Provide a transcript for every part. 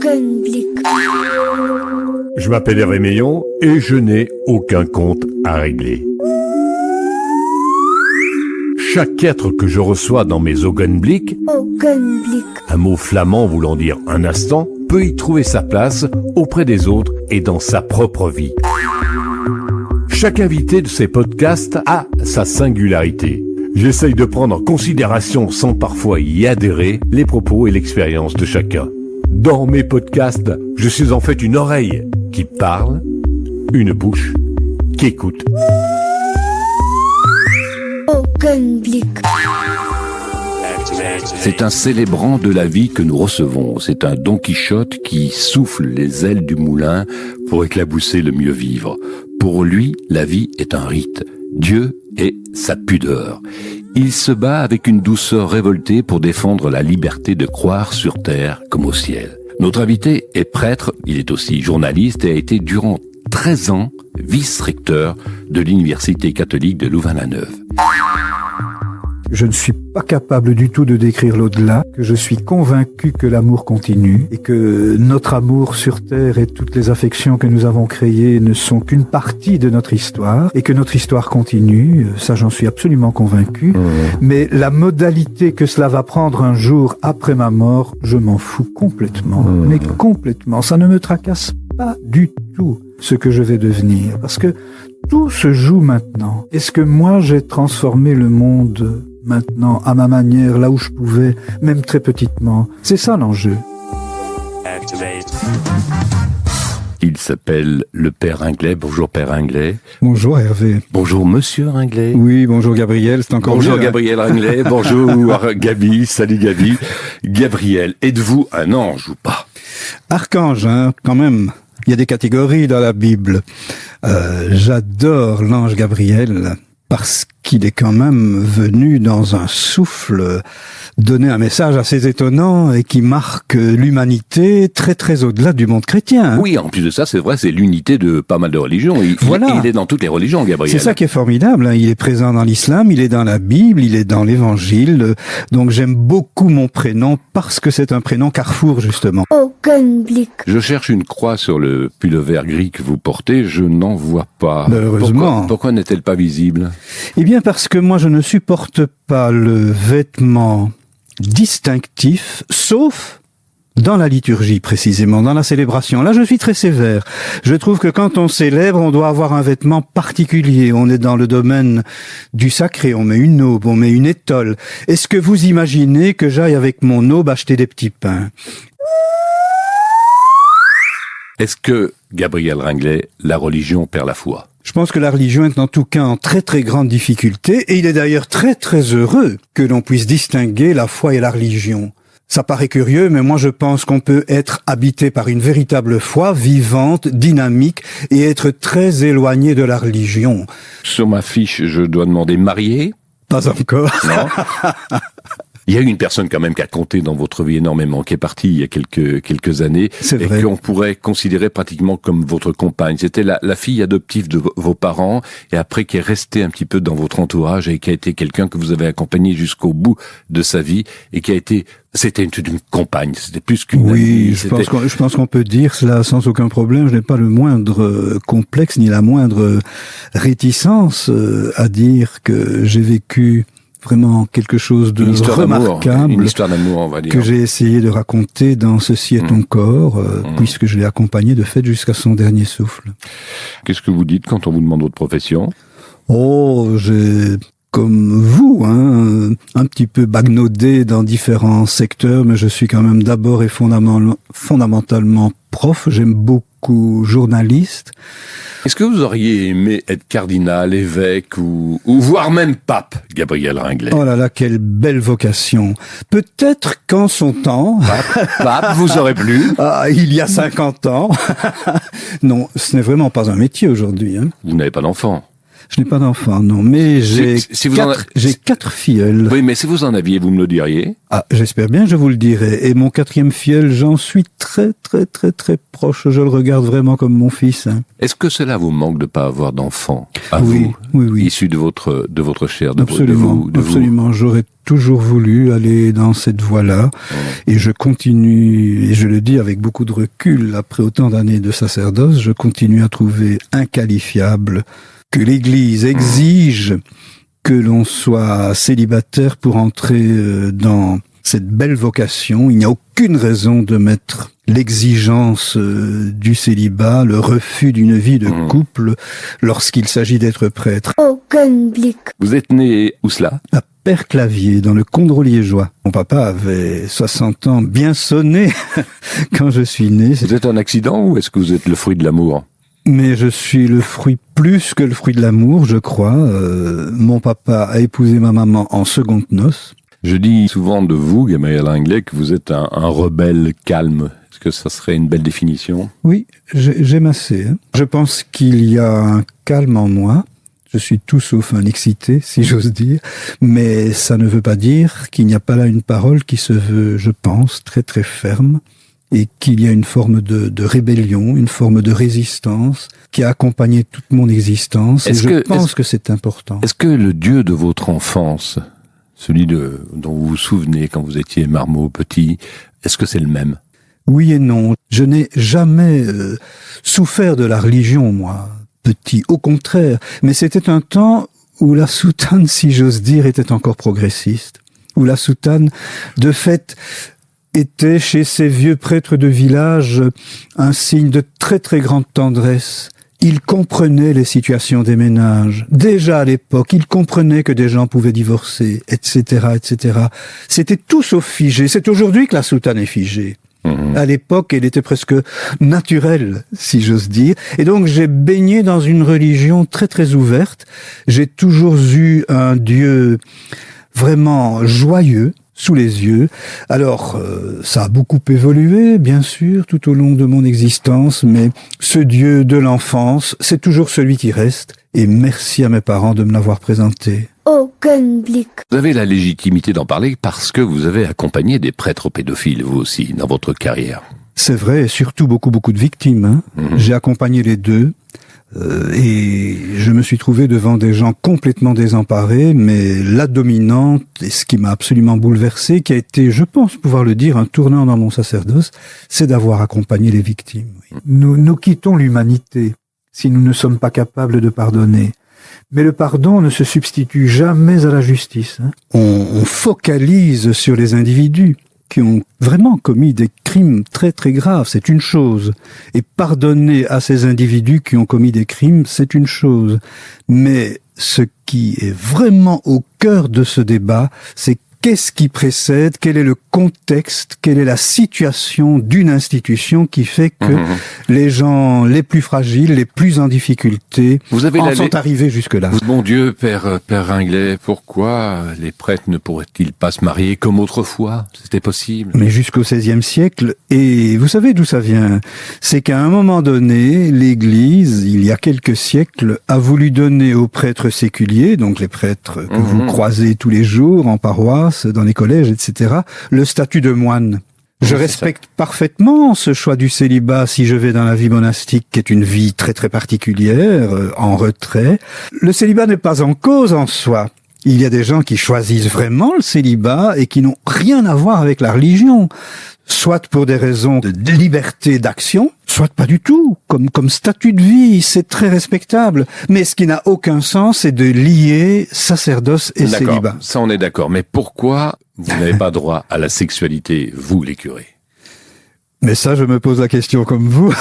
Augenblick. Je m'appelle Hervé Meillon et je n'ai aucun compte à régler. Chaque être que je reçois dans mes Augenblick, un mot flamand voulant dire un instant, peut y trouver sa place auprès des autres et dans sa propre vie. Chaque invité de ces podcasts a sa singularité. J'essaye de prendre en considération, sans parfois y adhérer, les propos et l'expérience de chacun. Dans mes podcasts, je suis en fait une oreille qui parle, une bouche qui écoute. Augenblick. C'est un célébrant de la vie que nous recevons. C'est un Don Quichotte qui souffle les ailes du moulin pour éclabousser le mieux vivre. Pour lui, la vie est un rite. Dieu est sa pudeur. Il se bat avec une douceur révoltée pour défendre la liberté de croire sur terre comme au ciel. Notre invité est prêtre, il est aussi journaliste et a été durant 13 ans vice-recteur de l'Université catholique de Louvain-la-Neuve. Je ne suis pas capable du tout de décrire l'au-delà, que je suis convaincu que l'amour continue et que notre amour sur Terre et toutes les affections que nous avons créées ne sont qu'une partie de notre histoire et que notre histoire continue, ça j'en suis absolument convaincu. Mais la modalité que cela va prendre un jour après ma mort, je m'en fous complètement, mais complètement. Ça ne me tracasse pas du tout ce que je vais devenir, parce que tout se joue maintenant. Est-ce que moi j'ai transformé le monde maintenant à ma manière, là où je pouvais, même très petitement? C'est ça l'enjeu. Il s'appelle le Père Ringlet. Bonjour Père Ringlet. Bonjour Hervé. Bonjour Monsieur Ringlet. Oui, bonjour Gabriel, c'est encore Bonjour mieux, Gabriel Ringlet. Bonjour Gabi. Salut Gabi. Gabriel, êtes-vous un ange ou pas? Archange, hein, quand même. Il y a des catégories dans la Bible. J'adore l'ange Gabriel parce qu'il est quand même venu dans un souffle donner un message assez étonnant et qui marque l'humanité très très au-delà du monde chrétien. Hein. Oui, en plus de ça, c'est vrai, c'est l'unité de pas mal de religions. Il est dans toutes les religions, Gabriel. C'est ça qui est formidable. Hein. Il est présent dans l'islam, il est dans la Bible, il est dans l'évangile. Donc j'aime beaucoup mon prénom parce que c'est un prénom carrefour, justement. Augenblick. Je cherche une croix sur le pullover gris que vous portez, je n'en vois pas. Heureusement. Pourquoi n'est-elle pas visible? Eh bien parce que moi je ne supporte pas le vêtement distinctif, sauf dans la liturgie précisément, dans la célébration. Là, je suis très sévère. Je trouve que quand on célèbre, on doit avoir un vêtement particulier. On est dans le domaine du sacré. On met une aube, on met une étole. Est-ce que vous imaginez que j'aille avec mon aube acheter des petits pains? Est-ce que, Gabriel Ringlet, la religion perd la foi? Je pense que la religion est en tout cas en très très grande difficulté et il est d'ailleurs très très heureux que l'on puisse distinguer la foi et la religion. Ça paraît curieux, mais moi je pense qu'on peut être habité par une véritable foi vivante, dynamique et être très éloigné de la religion. Sur ma fiche, je dois demander marié? Pas encore. Non. Il y a une personne quand même qui a compté dans votre vie énormément, qui est partie il y a quelques années, C'est et vrai. qu'on pourrait considérer pratiquement comme votre compagne. C'était la fille adoptive de vos parents, et après qui est restée un petit peu dans votre entourage, et qui a été quelqu'un que vous avez accompagné jusqu'au bout de sa vie, et qui a été... C'était une compagne, c'était plus qu'une amie. Je pense qu'on peut dire cela sans aucun problème. Je n'ai pas le moindre complexe ni la moindre réticence à dire que j'ai vécu vraiment quelque chose de remarquable, une histoire d'amour, on va dire, que j'ai essayé de raconter dans Ceci est ton corps, puisque je l'ai accompagné de fait jusqu'à son dernier souffle. Qu'est-ce que vous dites quand on vous demande votre profession? Oh, j'ai, comme vous, hein, un petit peu bagnaudé dans différents secteurs, mais je suis quand même d'abord et fondamentalement prof. J'aime beaucoup journaliste. Est-ce que vous auriez aimé être cardinal, évêque ou voire même pape, Gabriel Ringlet? Oh là là, quelle belle vocation. Peut-être qu'en son temps... Pape vous aurait plu? Il y a 50 ans. Non, ce n'est vraiment pas un métier aujourd'hui. Hein. Vous n'avez pas d'enfant? Je n'ai pas d'enfant, non, mais j'ai Si vous en a- j'ai 4 filleuls. Oui, mais si vous en aviez, vous me le diriez. Ah, j'espère bien, je vous le dirai. Et mon 4e filleul, j'en suis très proche. Je le regarde vraiment comme mon fils. Hein. Est-ce que cela vous manque de pas avoir d'enfant à Oui, vous, oui. issu de votre chair, de Absolument, vous, de vous? absolument. J'aurais toujours voulu aller dans cette voie-là. Et je continue, et je le dis avec beaucoup de recul, après autant d'années de sacerdoce, je continue à trouver inqualifiable que l'Église exige que l'on soit célibataire pour entrer dans cette belle vocation. Il n'y a aucune raison de mettre l'exigence du célibat, le refus d'une vie de couple lorsqu'il s'agit d'être prêtre. Augenblick. Vous êtes né où cela? À Père-Clavier, dans le Condro liégeois. Mon papa avait 60 ans bien sonné quand je suis né. Vous êtes un accident ou est-ce que vous êtes le fruit de l'amour? Mais je suis le fruit plus que le fruit de l'amour, je crois. Mon papa a épousé ma maman en seconde noces. Je dis souvent de vous, Gabriel Ringlet, que vous êtes un rebelle calme. Est-ce que ça serait une belle définition? Oui, j'aime assez. Hein. Je pense qu'il y a un calme en moi. Je suis tout sauf un excité, si j'ose dire. Mais ça ne veut pas dire qu'il n'y a pas là une parole qui se veut, je pense, très ferme. Et qu'il y a une forme de rébellion, une forme de résistance qui a accompagné toute mon existence. Et je pense que c'est important. Est-ce que le Dieu de votre enfance, celui dont vous vous souvenez quand vous étiez marmot petit, est-ce que c'est le même? Oui et non. Je n'ai jamais souffert de la religion, moi, petit. Au contraire. Mais c'était un temps où la soutane, si j'ose dire, était encore progressiste. Où la soutane, de fait, était chez ces vieux prêtres de village un signe de très grande tendresse. Ils comprenaient les situations des ménages. Déjà à l'époque, ils comprenaient que des gens pouvaient divorcer, etc., etc. C'était tout sauf figé. C'est aujourd'hui que la soutane est figée. À l'époque, elle était presque naturelle, si j'ose dire. Et donc, j'ai baigné dans une religion très ouverte. J'ai toujours eu un Dieu vraiment joyeux sous les yeux. Alors, ça a beaucoup évolué, bien sûr, tout au long de mon existence, mais ce Dieu de l'enfance, c'est toujours celui qui reste. Et merci à mes parents de me l'avoir présenté. Augenblick. Vous avez la légitimité d'en parler parce que vous avez accompagné des prêtres pédophiles, vous aussi, dans votre carrière. C'est vrai, et surtout beaucoup de victimes. Hein. J'ai accompagné les deux. Et je me suis trouvé devant des gens complètement désemparés, mais la dominante, et ce qui m'a absolument bouleversé, qui a été, je pense pouvoir le dire, un tournant dans mon sacerdoce, c'est d'avoir accompagné les victimes. Oui. Nous quittons l'humanité si nous ne sommes pas capables de pardonner. Mais le pardon ne se substitue jamais à la justice. Hein. On focalise sur les individus qui ont vraiment commis des crimes très graves, c'est une chose. Et pardonner à ces individus qui ont commis des crimes, c'est une chose. Mais ce qui est vraiment au cœur de ce débat, c'est qu'est-ce qui précède, quel est le contexte, quelle est la situation d'une institution qui fait que les gens les plus fragiles, les plus en difficulté, sont arrivés jusque-là. Mon Dieu, Père Ringlet, pourquoi les prêtres ne pourraient-ils pas se marier comme autrefois? C'était possible. Mais jusqu'au XVIe siècle, et vous savez d'où ça vient? C'est qu'à un moment donné, l'Église, il y a quelques siècles, a voulu donner aux prêtres séculiers, donc les prêtres que vous croisez tous les jours en paroisse, dans les collèges, etc., le statut de moine. Je respecte parfaitement ce choix du célibat si je vais dans la vie monastique, qui est une vie très particulière, en retrait. Le célibat n'est pas en cause en soi. Il y a des gens qui choisissent vraiment le célibat et qui n'ont rien à voir avec la religion, soit pour des raisons de liberté d'action, soit pas du tout, comme statut de vie, c'est très respectable. Mais ce qui n'a aucun sens, c'est de lier sacerdoce et célibat. Ça on est d'accord, mais pourquoi vous n'avez pas droit à la sexualité, vous les curés? Mais ça, je me pose la question comme vous.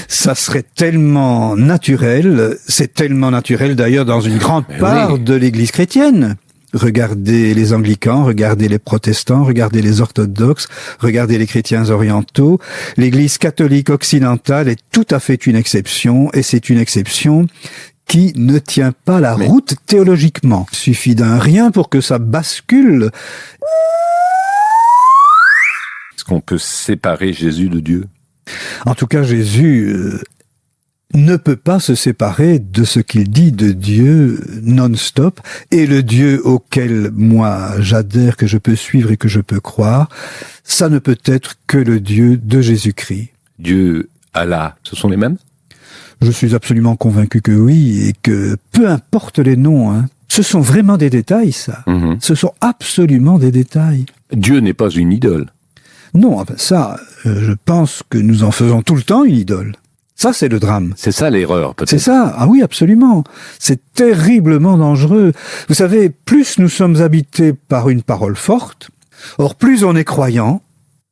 Ça serait tellement naturel, c'est tellement naturel d'ailleurs dans une grande part de l'Église chrétienne. Regardez les anglicans, regardez les protestants, regardez les orthodoxes, regardez les chrétiens orientaux. L'Église catholique occidentale est tout à fait une exception, et c'est une exception qui ne tient pas la route théologiquement. Il suffit d'un rien pour que ça bascule. Est-ce qu'on peut séparer Jésus de Dieu? En tout cas, Jésus ne peut pas se séparer de ce qu'il dit de Dieu non-stop, et le Dieu auquel moi j'adhère, que je peux suivre et que je peux croire, ça ne peut être que le Dieu de Jésus-Christ. Dieu, Allah, ce sont les mêmes? Je suis absolument convaincu que oui, et que peu importe les noms, ce sont vraiment des détails, ça. Ce sont absolument des détails. Dieu n'est pas une idole. Non, ça, je pense que nous en faisons tout le temps une idole. Ça, c'est le drame. C'est ça l'erreur, peut-être. C'est ça, ah oui, absolument. C'est terriblement dangereux. Vous savez, plus nous sommes habités par une parole forte, or plus on est croyant,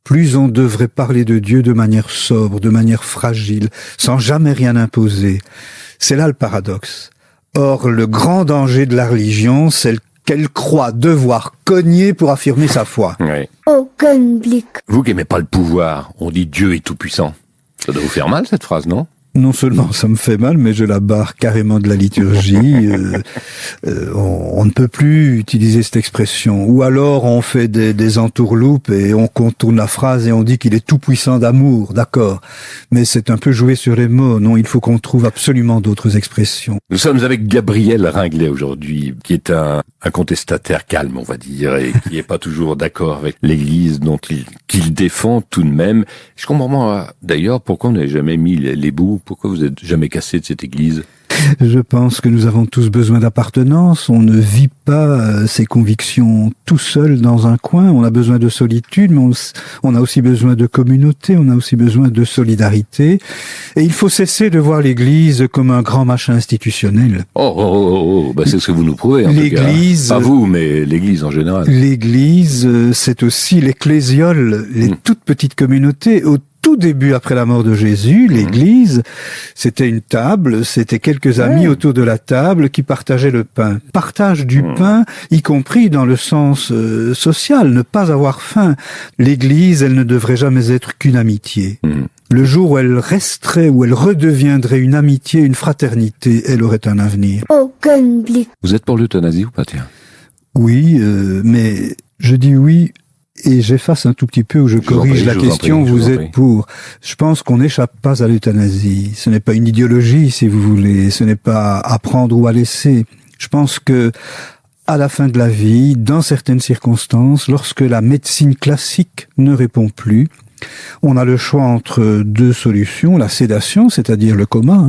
plus on devrait parler de Dieu de manière sobre, de manière fragile, sans jamais rien imposer. C'est là le paradoxe. Or, le grand danger de la religion, c'est qu'elle croit devoir cogner pour affirmer sa foi. Oui. Augenblick. Vous qui n'aimez pas le pouvoir, on dit Dieu est tout-puissant. Ça doit vous faire mal, cette phrase, non? Non seulement ça me fait mal, mais je la barre carrément de la liturgie. On ne peut plus utiliser cette expression. Ou alors on fait des entourloupes et on contourne la phrase et on dit qu'il est tout puissant d'amour, d'accord. Mais c'est un peu jouer sur les mots. Non, il faut qu'on trouve absolument d'autres expressions. Nous sommes avec Gabriel Ringlet aujourd'hui, qui est un contestataire calme, on va dire, et qui n'est pas toujours d'accord avec l'Église qu'il défend tout de même. Je comprends pas, d'ailleurs, pourquoi on n'a jamais mis les bouts. Pourquoi vous n'êtes jamais cassé de cette église? Je pense que nous avons tous besoin d'appartenance. On ne vit pas ses convictions tout seul dans un coin. On a besoin de solitude, mais on a aussi besoin de communauté, on a aussi besoin de solidarité. Et il faut cesser de voir l'Église comme un grand machin institutionnel. Bah c'est ce que vous nous prouvez, en l'Église, tout cas. Pas vous, mais l'Église en général. L'Église, c'est aussi l'ecclésiole, les toutes petites communautés. Au tout début, après la mort de Jésus, l'Église, c'était une table, c'était quelques amis autour de la table qui partageaient le pain. Partage du pain, y compris dans le sens social, ne pas avoir faim. L'Église, elle ne devrait jamais être qu'une amitié. Le jour où elle resterait, où elle redeviendrait une amitié, une fraternité, elle aurait un avenir. Augenblick. Vous êtes pour l'euthanasie ou pas, tiens? Oui, mais je dis oui, et j'efface un tout petit peu où je corrige la question, vous êtes pour. Je pense qu'on n'échappe pas à l'euthanasie. Ce n'est pas une idéologie, si vous voulez. Ce n'est pas à prendre ou à laisser. Je pense que, à la fin de la vie, dans certaines circonstances, lorsque la médecine classique ne répond plus, on a le choix entre deux solutions. La sédation, c'est-à-dire le coma,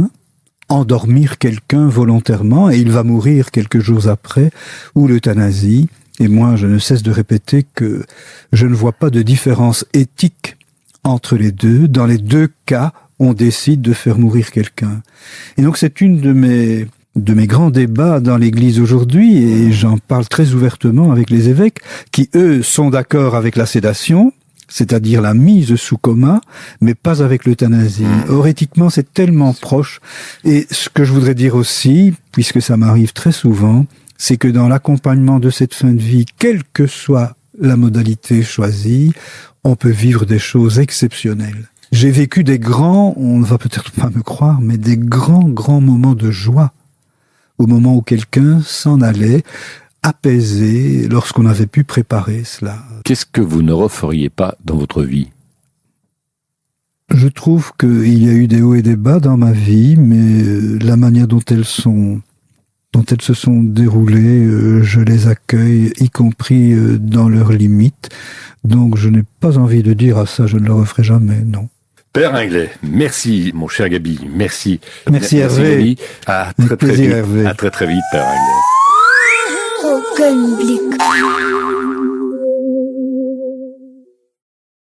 endormir quelqu'un volontairement et il va mourir quelques jours après, ou l'euthanasie. Et moi, je ne cesse de répéter que je ne vois pas de différence éthique entre les deux. Dans les deux cas, on décide de faire mourir quelqu'un. Et donc, c'est une de mes grands débats dans l'Église aujourd'hui, et j'en parle très ouvertement avec les évêques, qui, eux, sont d'accord avec la sédation, c'est-à-dire la mise sous coma, mais pas avec l'euthanasie. Or, éthiquement, c'est tellement proche. Et ce que je voudrais dire aussi, puisque ça m'arrive très souvent, c'est que dans l'accompagnement de cette fin de vie, quelle que soit la modalité choisie, on peut vivre des choses exceptionnelles. J'ai vécu des grands, on ne va peut-être pas me croire, mais des grands moments de joie, au moment où quelqu'un s'en allait, apaisé, lorsqu'on avait pu préparer cela. Qu'est-ce que vous ne referiez pas dans votre vie? Je trouve qu'il y a eu des hauts et des bas dans ma vie, mais la manière dont elles se sont déroulées, je les accueille, y compris dans leurs limites. Donc je n'ai pas envie de dire « Ah ça, je ne le referai jamais », non. Père Ringlet, merci, mon cher Gabi, merci. Merci Hervé. Gabi. À très vite, Père Ringlet. Augenblick.